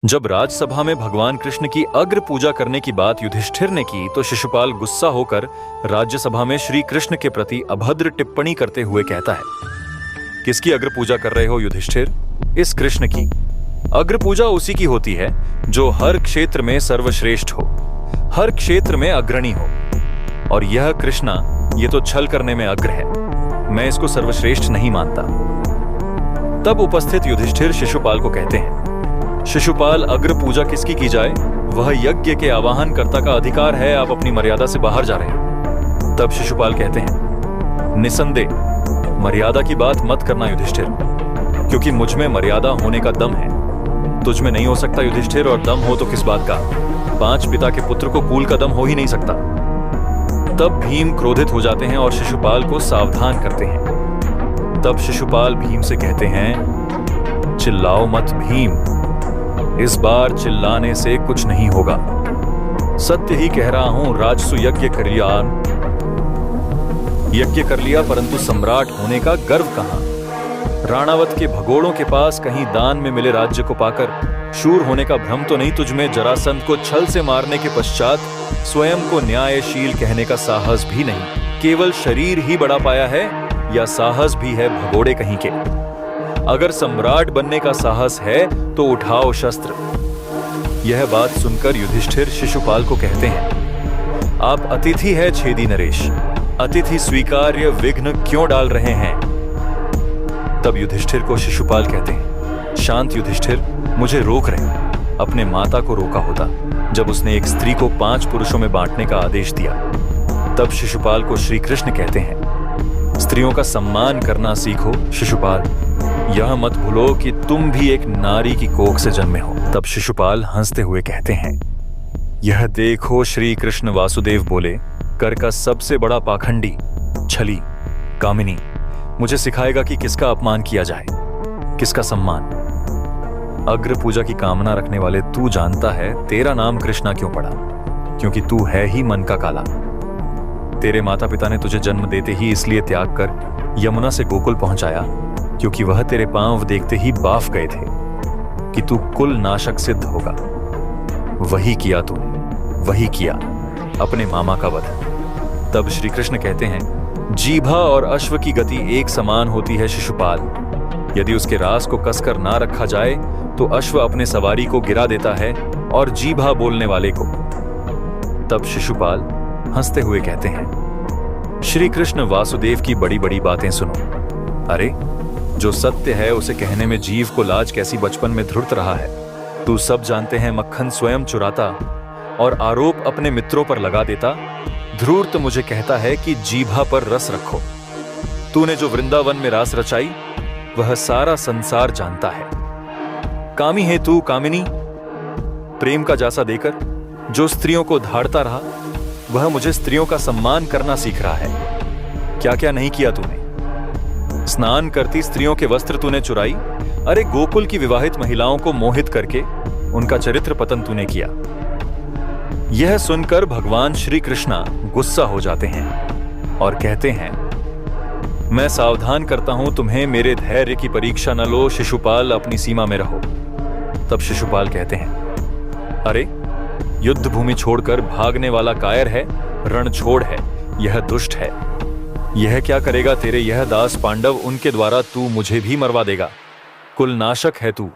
जब राजसभा में भगवान कृष्ण की अग्र पूजा करने की बात युधिष्ठिर ने की तो शिशुपाल गुस्सा होकर राज्यसभा में श्री कृष्ण के प्रति अभद्र टिप्पणी करते हुए कहता है, किसकी अग्र पूजा कर रहे हो युधिष्ठिर? इस कृष्ण की। अग्र पूजा उसी की होती है जो हर क्षेत्र में सर्वश्रेष्ठ हो, हर क्षेत्र में अग्रणी हो। और यह कृष्णा ये तो छल करने में अग्र है, मैं इसको सर्वश्रेष्ठ नहीं मानता। तब उपस्थित युधिष्ठिर शिशुपाल को कहते हैं, शिशुपाल, अग्र पूजा किसकी की जाए? वह यज्ञ के आवाहन कर्ता का अधिकार है, आप अपनी मर्यादा से बाहर जा रहे हैं। तब शिशुपाल कहते हैं, निसंदेह मर्यादा की बात मत करना युधिष्ठिर, क्योंकि मुझ में मर्यादा होने का दम है, तुझ में नहीं हो सकता युधिष्ठिर। और दम हो तो किस बात का? 5 पिता के पुत्र को कूल का दम हो ही नहीं सकता। तब भीम क्रोधित हो जाते हैं और शिशुपाल को सावधान करते हैं। तब शिशुपाल भीम से कहते हैं, चिल्लाओ मत भीम, इस बार चिल्लाने से कुछ नहीं होगा। सत्य ही कह रहा हूं, राजसु यज्ञ कर लिया परंतु सम्राट होने का गर्व कहां? राणावत के भगोड़ों के पास कहीं दान में मिले राज्य को पाकर शूर होने का भ्रम तो नहीं तुझमें? जरासंध को छल से मारने के पश्चात स्वयं को न्यायशील कहने का साहस भी नहीं, केवल शरीर ही बड़ा पाया है, या साहस भी है भगोड़े कहीं के? अगर सम्राट बनने का साहस है तो उठाओ शस्त्र। यह बात सुनकर युधिष्ठिर शिशुपाल को कहते हैं, आप अतिथि है छेदी नरेश, अतिथि स्वीकार्य विघ्न क्यों डाल रहे हैं? तब युधिष्ठिर को शिशुपाल कहते हैं, शांत युधिष्ठिर, मुझे रोक रहे। अपने माता को रोका होता जब उसने एक स्त्री को 5 पुरुषों में बांटने का आदेश दिया। तब शिशुपाल को श्री कृष्ण कहते हैं, स्त्रियों का सम्मान करना सीखो शिशुपाल, यह मत भूलो कि तुम भी एक नारी की कोख से जन्मे हो। तब शिशुपाल हंसते हुए कहते हैं, यह देखो श्री कृष्ण वासुदेव बोले, कर का सबसे बड़ा पाखंडी, छली, कामिनी मुझे सिखाएगा कि किसका अपमान किया जाए, किसका सम्मान। अग्र पूजा की कामना रखने वाले, तू जानता है तेरा नाम कृष्णा क्यों पड़ा? क्योंकि तू है ही मन का काला। तेरे माता पिता ने तुझे जन्म देते ही इसलिए त्याग कर यमुना से गोकुल पहुंचाया क्योंकि वह तेरे पांव देखते ही बाफ गए थे कि तू कुल नाशक सिद्ध होगा। वही किया तूने, वही किया, अपने मामा का वध। तब श्री कृष्ण कहते हैं, जीभा और अश्व की गति एक समान होती है शिशुपाल, यदि उसके रास को कसकर ना रखा जाए तो अश्व अपने सवारी को गिरा देता है और जीभा बोलने वाले को। तब शिशुपाल हंसते हुए कहते हैं, श्री कृष्ण वासुदेव की बड़ी बड़ी बातें सुनो। अरे जो सत्य है उसे कहने में जीव को लाज कैसी बचपन में धुर्त रहा है। तू सब जानते हैं मक्खन स्वयं चुराता और आरोप अपने मित्रों पर लगा देता। धूर्त मुझे कहता है कि जीभा पर रस रखो। तूने जो वृंदावन में रास रचाई वह सारा संसार जानता है। कामी है तू कामिनी, प्रेम का जासा देकर जो स्त्रियों को धाड़ता रहा वह मुझे स्त्रियों का सम्मान करना सीख रहा है। क्या क्या नहीं किया तूने? स्नान करती स्त्रियों के वस्त्र तूने चुराई। अरे गोकुल की विवाहित महिलाओं को मोहित करके उनका चरित्र पतन तूने किया। यह सुनकर भगवान श्री कृष्णा गुस्सा हो जाते हैं और कहते हैं, मैं सावधान करता हूं तुम्हें, मेरे धैर्य की परीक्षा न लो शिशुपाल, अपनी सीमा में रहो। तब शिशुपाल कहते हैं, अरे युद्ध भूमि छोड़कर भागने वाला कायर है, रणछोड़ है, यह दुष्ट है। यह क्या करेगा तेरे यह दास पांडव, उनके द्वारा तू मुझे भी मरवा देगा। कुल नाशक है तू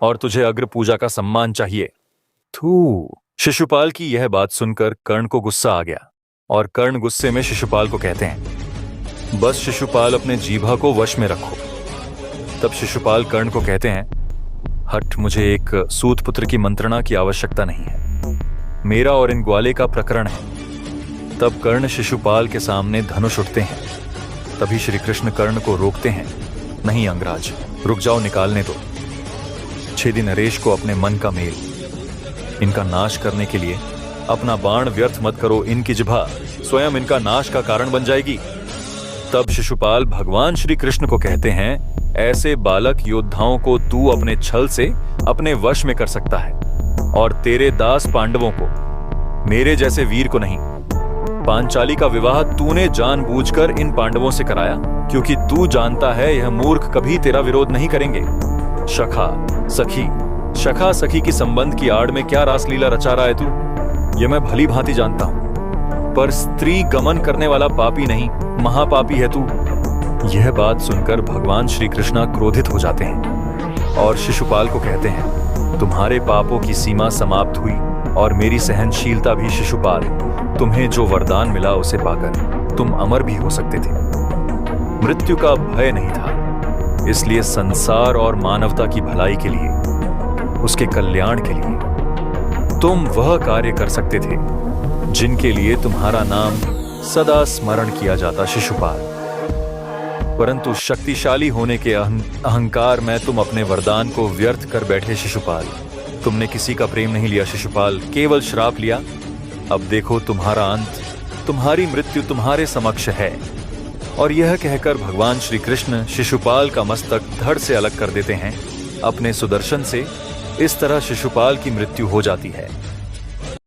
और तुझे अग्र पूजा का सम्मान चाहिए। थू। शिशुपाल की यह बात सुनकर कर्ण को गुस्सा आ गया और कर्ण गुस्से में शिशुपाल को कहते हैं, बस शिशुपाल अपने जीभा को वश में रखो। तब शिशुपाल कर्ण को कहते हैं, हट, मुझे एक सूत पुत्र की मंत्रणा की आवश्यकता नहीं है, मेरा और इन ग्वाले का प्रकरण है। तब कर्ण शिशुपाल के सामने धनुष उठते हैं। तभी श्री कृष्ण कर्ण को रोकते हैं, नहीं अंगराज, रुक जाओ, निकालने दो। छेदी नरेश को अपने मन का मेल, इनका नाश करने के लिए अपना बाण व्यर्थ मत करो, इनकी जिभा स्वयं इनका नाश का कारण बन जाएगी। तब शिशुपाल भगवान श्री कृष्ण को कहते हैं, ऐसे बालक योद्धाओं को तू अपने छल से अपने वश में कर सकता है और तेरे दास पांडवों को, मेरे जैसे वीर को नहीं। पांचाली का विवाह तूने जानबूझकर इन पांडवों से कराया क्योंकि तू जानता है यह मूर्ख कभी तेरा विरोध नहीं करेंगे। शखा, सखी, सखा सखी की संबंध की आड़ में क्या रासलीला रचा रहा है तू? ये मैं भली भांति जानता हूं, पर स्त्री गमन करने वाला पापी नहीं, महापापी है तू। यह बात सुनकर भगवान श्री कृष्णा क्रोधित हो जाते हैं और शिशुपाल को कहते हैं, तुम्हारे पापों की सीमा समाप्त हुई और मेरी सहनशीलता भी। शिशुपाल, तुम्हें जो वरदान मिला उसे पाकर तुम अमर भी हो सकते थे। मृत्यु का भय नहीं था, इसलिए संसार और मानवता की भलाई के लिए, उसके कल्याण के लिए तुम वह कार्य कर सकते थे जिनके लिए तुम्हारा नाम सदा स्मरण किया जाता। शिशुपाल, परंतु शक्तिशाली होने के अहंकार में तुम अपने वरदान को व्यर्थ कर बैठे। शिशुपाल, तुमने किसी का प्रेम नहीं लिया शिशुपाल, केवल श्राप लिया। अब देखो तुम्हारा अंत, तुम्हारी मृत्यु तुम्हारे समक्ष है। और यह कहकर भगवान श्री कृष्ण शिशुपाल का मस्तक धड़ से अलग कर देते हैं अपने सुदर्शन से। इस तरह शिशुपाल की मृत्यु हो जाती है।